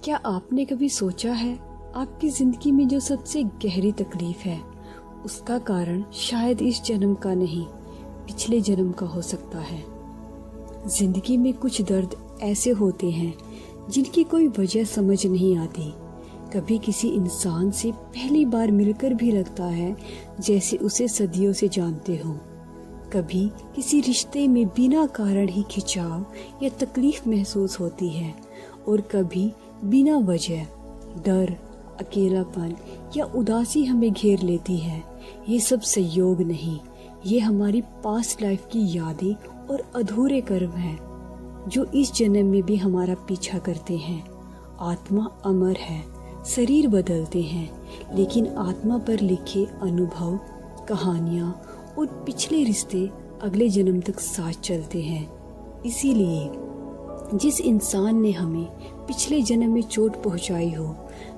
क्या आपने कभी सोचा है आपकी ज़िंदगी में जो सबसे गहरी तकलीफ है उसका कारण शायद इस जन्म का नहीं पिछले जन्म का हो सकता है। ज़िंदगी में कुछ दर्द ऐसे होते हैं जिनकी कोई वजह समझ नहीं आती। कभी किसी इंसान से पहली बार मिलकर भी लगता है जैसे उसे सदियों से जानते हो। कभी किसी रिश्ते में बिना कारण ही खिंचाव या तकलीफ महसूस होती है और कभी बिना वजह डर, अकेलापन या उदासी हमें घेर लेती है। ये सब संयोग नहीं, ये हमारी पास्ट लाइफ की यादें और अधूरे कर्म हैं जो इस जन्म में भी हमारा पीछा करते हैं। आत्मा अमर है, शरीर बदलते हैं, लेकिन आत्मा पर लिखे अनुभव, कहानियाँ और पिछले रिश्ते अगले जन्म तक साथ चलते हैं। इसीलिए जिस इंसान ने हमें पिछले जन्म में चोट पहुंचाई हो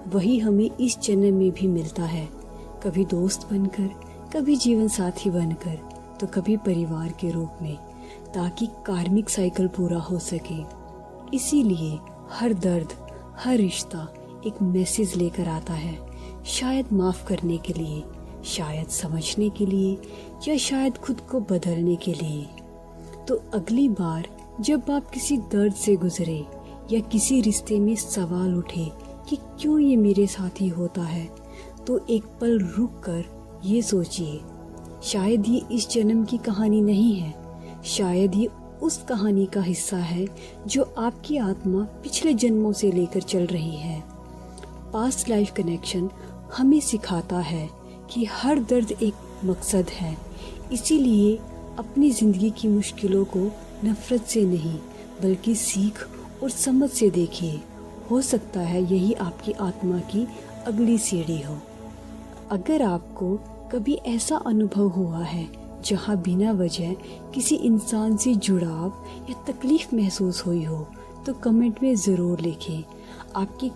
वही हमें इस जन्म में भी मिलता है, कभी दोस्त बनकर, कभी जीवन साथी बनकर, तो कभी परिवार के रूप में, ताकि कार्मिक साइकिल पूरा हो सके। इसीलिए हर दर्द, हर रिश्ता एक मैसेज लेकर आता है, शायद माफ़ करने के लिए, शायद समझने के लिए या शायद खुद को बदलने के लिए। तो अगली बार जब आप किसी दर्द से गुजरे या किसी रिश्ते में सवाल उठे कि क्यों ये मेरे साथ ही होता है, तो एक पल रुक कर ये सोचिए, शायद ये इस जन्म की कहानी नहीं है, शायद ये उस कहानी का हिस्सा है जो आपकी आत्मा पिछले जन्मों से लेकर चल रही है। पास्ट लाइफ कनेक्शन हमें सिखाता है कि हर दर्द एक मकसद है। इसीलिए अपनी ज़िंदगी की मुश्किलों को नफ़रत से नहीं बल्कि सीख और समझ से देखिए। हो सकता है यही आपकी आत्मा की अगली सीढ़ी हो। अगर आपको कभी ऐसा अनुभव हुआ है जहाँ बिना वजह किसी इंसान से जुड़ाव या तकलीफ़ महसूस हुई हो तो कमेंट में ज़रूर लिखें। आपकी